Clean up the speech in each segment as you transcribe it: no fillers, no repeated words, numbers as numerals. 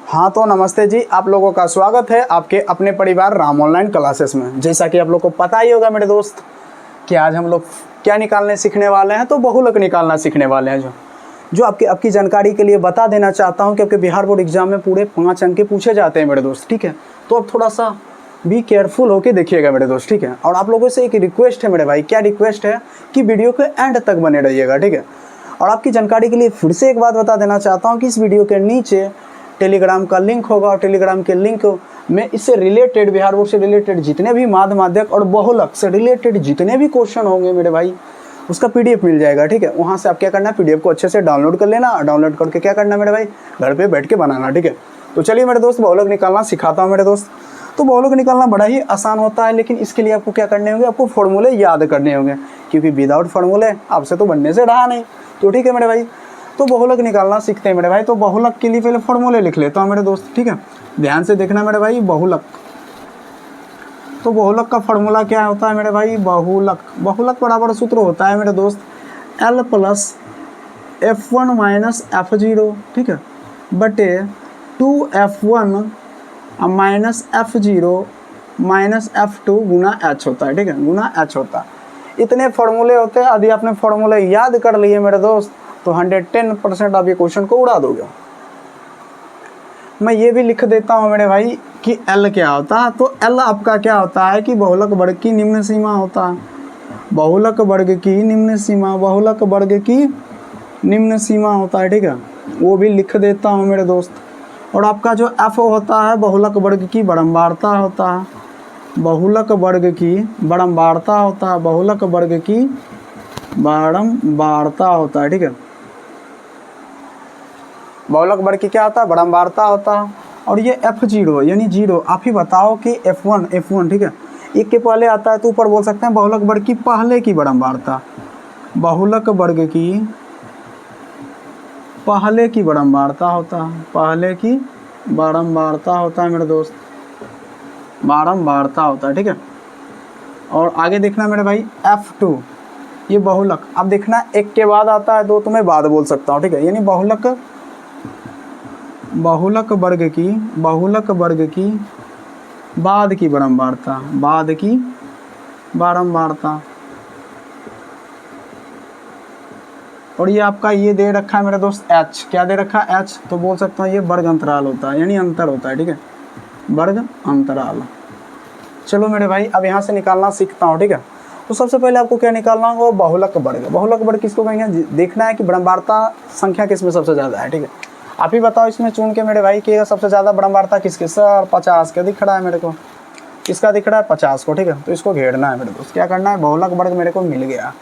हाँ तो नमस्ते जी, आप लोगों का स्वागत है आपके अपने परिवार राम ऑनलाइन क्लासेस में। जैसा कि आप लोग को पता ही होगा मेरे दोस्त कि आज हम लोग क्या निकालने सीखने वाले हैं, तो बहुलक निकालना सीखने वाले हैं। जो आपकी जानकारी के लिए बता देना चाहता हूँ कि आपके बिहार बोर्ड एग्जाम में पूरे 5 अंक के पूछे जाते हैं मेरे दोस्त, ठीक है। तो अब थोड़ा सा भी केयरफुल होकर देखिएगा मेरे दोस्त, ठीक है। और आप लोगों से एक रिक्वेस्ट है मेरे भाई, क्या रिक्वेस्ट है कि वीडियो के एंड तक बने रहिएगा, ठीक है। और आपकी जानकारी के लिए फिर से एक बात बता देना चाहता हूँ कि इस वीडियो के नीचे टेलीग्राम का लिंक होगा और टेलीग्राम के लिंक में इससे रिलेटेड, बिहार बोर्ड से रिलेटेड जितने भी माध्य माध्यक और बहुलक से रिलेटेड जितने भी क्वेश्चन होंगे मेरे भाई, उसका पीडीएफ मिल जाएगा, ठीक है। वहाँ से आप क्या करना है, पीडीएफ को अच्छे से डाउनलोड कर लेना। डाउनलोड करके क्या करना है मेरे भाई, घर पे बैठ के बनाना, ठीक है। तो चलिए मेरे दोस्त, बहुलक निकालना सिखाता हूँ मेरे दोस्त। तो बहुलक निकालना बड़ा ही आसान होता है, लेकिन इसके लिए आपको क्या करने होंगे, आपको फॉर्मूले याद करने होंगे, क्योंकि विदाउट फॉर्मूले आपसे तो बनने से रहा नहीं। तो ठीक है मेरे भाई, तो बहुलक निकालना सीखते हैं मेरे भाई। तो बहुलक के लिए पहले फॉर्मूले लिख लेता हूँ मेरे दोस्त, ठीक है। ध्यान से देखना मेरे भाई, बहुलक। तो बहुलक का फॉर्मूला क्या होता है मेरे भाई, बहुलक बराबर सूत्र होता है मेरे दोस्त L plus F1 minus F0, ठीक है, बटे 2F1 minus F0 minus F2 गुना H होता है, ठीक है, गुना H होता है। इतने फॉर्मूले होते हैं। यदि आपने फॉर्मूले याद कर लिए मेरे दोस्त तो 110% आप ये क्वेश्चन को उड़ा दोगे। मैं ये भी लिख देता हूँ मेरे भाई कि L क्या होता है। तो L आपका क्या होता है कि बहुलक वर्ग की निम्न सीमा होता है। बहुलक वर्ग की निम्न सीमा, बहुलक वर्ग की निम्न सीमा होता है, ठीक है, वो भी लिख देता हूँ मेरे दोस्त। और आपका जो F होता है बहुलक वर्ग की बारंबारता होता है, बहुलक वर्ग की बारंबारता होता है, बहुलक वर्ग की बारंबारता होता है, ठीक है। बहुलक वर्ग की क्या होता है, बारंबारता होता है। और ये F0 यानी 0, आप ही बताओ कि F1, ठीक है, एक के पहले आता है तो ऊपर बोल सकते हैं बहुलक वर्ग की पहले की बारंबारता, बहुलक वर्ग की पहले की बारंबारता होता है, पहले की बारंबारता होता है मेरे दोस्त, बारंबारता होता है, ठीक है। और आगे देखना मेरे भाई F2, ये बहुलक, अब देखना एक के बाद आता है दो, तो मैं बाद बोल सकता हूँ, ठीक है, यानी बहुलक वर्ग की बाद की बारंबारता, बाद की बारंबारता। और ये आपका ये दे रखा है मेरे दोस्त H, क्या दे रखा है H, तो बोल सकता हूँ ये वर्ग अंतराल होता है, यानी अंतर होता है, ठीक है, वर्ग अंतराल। चलो मेरे भाई, अब यहाँ से निकालना सीखता हूँ, ठीक है। तो सबसे पहले आपको क्या निकालना होगा, बहुलक वर्ग। बहुलक वर्ग किसको कहेंगे, देखना है कि बारंबारता संख्या किसमें सबसे ज़्यादा है, ठीक है। आप ही बताओ इसमें चुन के मेरे भाई कि सबसे ज़्यादा बारंबारता किसके, सर 50 का दिख रहा है मेरे को, किसका दिख रहा है 50 को, ठीक है। तो इसको घेरना है मेरे दोस्त, क्या करना है, बहुलक वर्ग मेरे को मिल गया।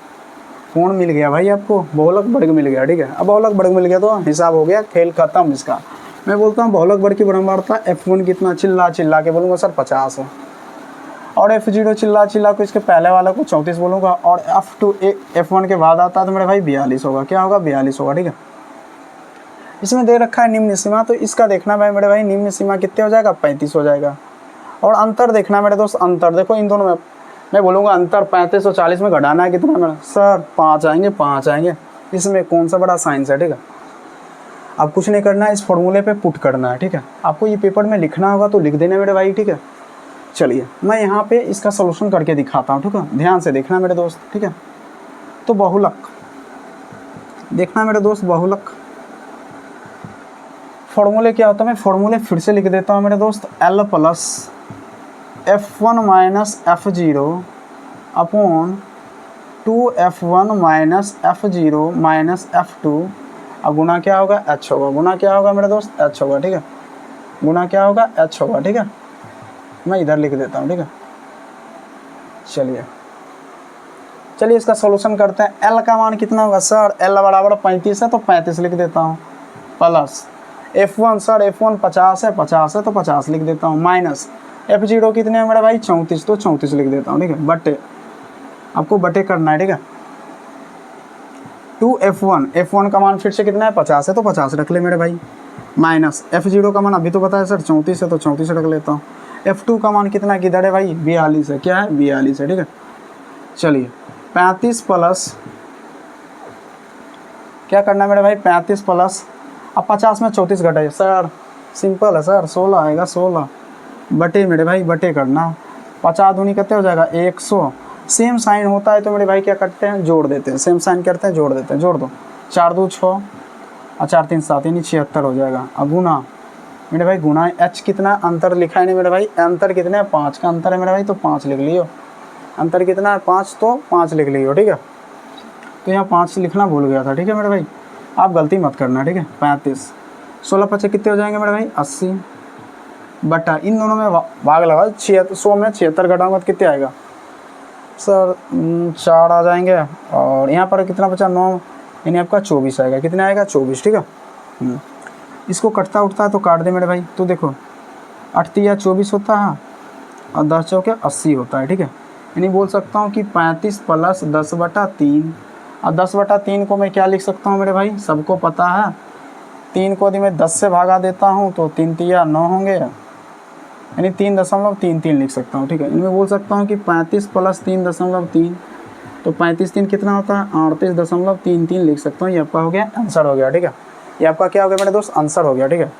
कौन मिल गया भाई आपको, बहुलक वर्ग मिल गया, ठीक है। अब बहुलक वर्ग मिल गया तो हिसाब हो गया, खेल खत्म इसका। मैं बोलता हूँ बहुलक वर्ग की बारंबारता F1 कितना, चिल्ला के बोलूँगा सर 50 है। और F0 चिल्ला को इसके पहले वाला को 34 बोलूँगा। और F2 F1 के बाद आता है तो मेरे भाई 42 होगा, क्या होगा 42 होगा, ठीक है। इसमें दे रखा है निम्न सीमा, तो इसका देखना भाई मेरे भाई निम्न सीमा कितने हो जाएगा, 35 हो जाएगा। और अंतर देखना मेरे दोस्त, अंतर देखो इन दोनों में, मैं बोलूँगा अंतर 35 और 40 में घटाना है कितना मेरा, सर 5 आएंगे। इसमें कौन सा बड़ा साइंस है, ठीक है। अब कुछ नहीं करना है, इस फॉर्मूले पे पुट करना है, ठीक है। आपको ये पेपर में लिखना होगा तो लिख देना मेरे भाई, ठीक है। चलिए मैं यहाँ पे इसका सोल्यूशन करके दिखाता हूँ, ठीक है, ध्यान से देखना मेरे दोस्त, ठीक है। तो बहुलक देखना मेरे दोस्त, बहुलक फॉर्मूले क्या होता है, मैं फॉर्मूले फिर से लिख देता हूँ मेरे दोस्त, L plus F1 minus F0 upon 2F1 minus F0 minus F2, अब गुना क्या होगा, H होगा, गुना क्या होगा मेरे दोस्त, H होगा, ठीक है, गुना क्या होगा, H होगा, ठीक है। मैं इधर लिख देता हूँ, ठीक है। चलिए इसका सॉल्यूशन करते हैं। L का मान कितना होगा, सर L बराबर 35 है तो 35 लिख देता हूँ, प्लस F1, सर F1 50 है तो 50 लिख देता हूँ, माइनस F0 कितने है मेरा भाई 34, तो 34 लिख देता हूँ, ठीक है, बटे, आपको बटे करना है, ठीक है। 2F1 का मान फिर से कितना है 50 है तो 50 रख ले मेरे भाई, माइनस F0 का मान अभी तो पता है सर 34 है तो 34 रख लेता हूँ। F2 का मान कितना किधर है भाई, 42 है, क्या है 42 है, ठीक है। चलिए 35 प्लस क्या करना है मेरे भाई, 35 प्लस, अब 50 में 34 घटाइए सर, सिंपल है सर, 16 आएगा, 16 बटे मेरे भाई बटे करना, 50 दूनी कितने हो जाएगा 100। सेम साइन होता है तो मेरे भाई क्या करते हैं, जोड़ देते हैं, सेम साइन करते हैं, जोड़ देते हैं, जोड़ दो, 4 2 6 और 4 3 7 यानी 76 हो जाएगा। अब गुना मेरे भाई, गुना h कितना अंतर लिखा है ना मेरे भाई, अंतर कितना है 5 का अंतर है मेरे भाई, तो 5 लिख लियो। अंतर कितना है 5, तो 5 लिख लियो, ठीक है। तो यहाँ 5 लिखना भूल गया था, ठीक है मेरे भाई, आप गलती मत करना, ठीक है। 35 16 5 कितने हो जाएंगे मेरे भाई 80 बटा, इन दोनों में भाग लगा 100 में 76 घटाऊंगा तो कितने आएगा सर 4 आ जाएंगे, और यहाँ पर कितना बचा 9 यानी आपका 24 आएगा, कितना आएगा 24, ठीक है। इसको कटता उठता है तो काट दे मेरे भाई, तो देखो 8 या 24 होता है और 10 चौके 80 होता है, ठीक है। यानी बोल सकता हूँ कि 35 प्लस 10 बटा 3, और 10 बटा 3 को मैं क्या लिख सकता हूँ मेरे भाई, सबको पता है 3 को यदि मैं 10 से भागा देता हूँ तो 3 तिया 9 होंगे, यानी 3.33 लिख सकता हूँ, ठीक है। इनमें बोल सकता हूँ कि 35 प्लस 3.3, तो 35 3 कितना होता है 38.33 लिख सकता हूँ। ये आपका हो गया आंसर हो गया, ठीक है। ये आपका क्या हो गया मेरे दोस्त, आंसर हो गया, ठीक है।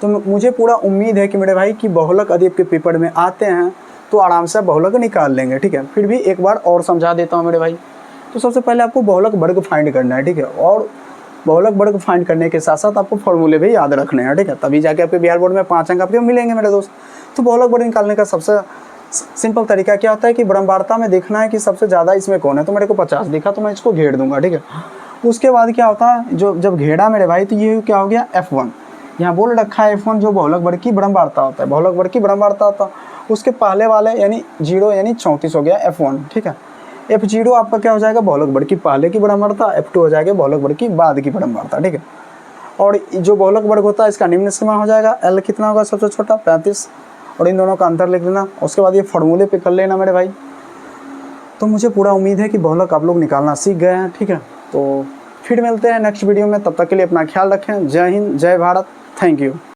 तो मुझे पूरा उम्मीद है कि मेरे भाई कि बहुलक यदि आपके पेपर में आते हैं तो आराम से बहुलक निकाल लेंगे, ठीक है। फिर भी एक बार और समझा देता हूँ मेरे भाई। तो सबसे पहले आपको बहुलक वर्ग फाइंड करना है, ठीक है, और बहुलक वर्ग फाइंड करने के साथ साथ आपको फॉर्मूले भी याद रखने हैं, ठीक है, तभी जाके आपके बिहार बोर्ड में 5 अंक आपके मिलेंगे मेरे दोस्त। तो बहुलक वर्ग निकालने का सबसे सिंपल तरीका क्या होता है कि ब्रह्मवार्ता में देखना है कि सबसे ज़्यादा इसमें कौन है, तो मेरे को 50 दिखा तो मैं इसको घेर दूंगा, ठीक है। उसके बाद क्या होता है, जब घेरा मेरे भाई तो ये क्या हो गया F1, यहाँ बोल रखा है F1 जो बहुलक वर्ग की ब्रह्मवार्ता होता है, बहुलक वर्ग की ब्रह्मवार्ता होता है, उसके पहले वाले यानी 0 यानी 34 हो गया F1, ठीक है। F0 आपका क्या हो जाएगा, बहुलक वर्ग की पहले की ब्रह्मवार्ता, F2 हो जाएगा बहुलक वर्ग की बाद की ब्रह्मवार्ता, ठीक है। और जो बहुलक वर्ग होता है इसका निम्न सीमा हो जाएगा, L कितना होगा सबसे छोटा 35, और इन दोनों का अंतर लिख लेना। उसके बाद ये फॉर्मूले पे कर लेना मेरे भाई। तो मुझे पूरा उम्मीद है कि बहुलक आप लोग निकालना सीख गए हैं, ठीक है। तो फिर मिलते हैं नेक्स्ट वीडियो में, तब तक के लिए अपना ख्याल रखें। जय हिंद, जय भारत, थैंक यू।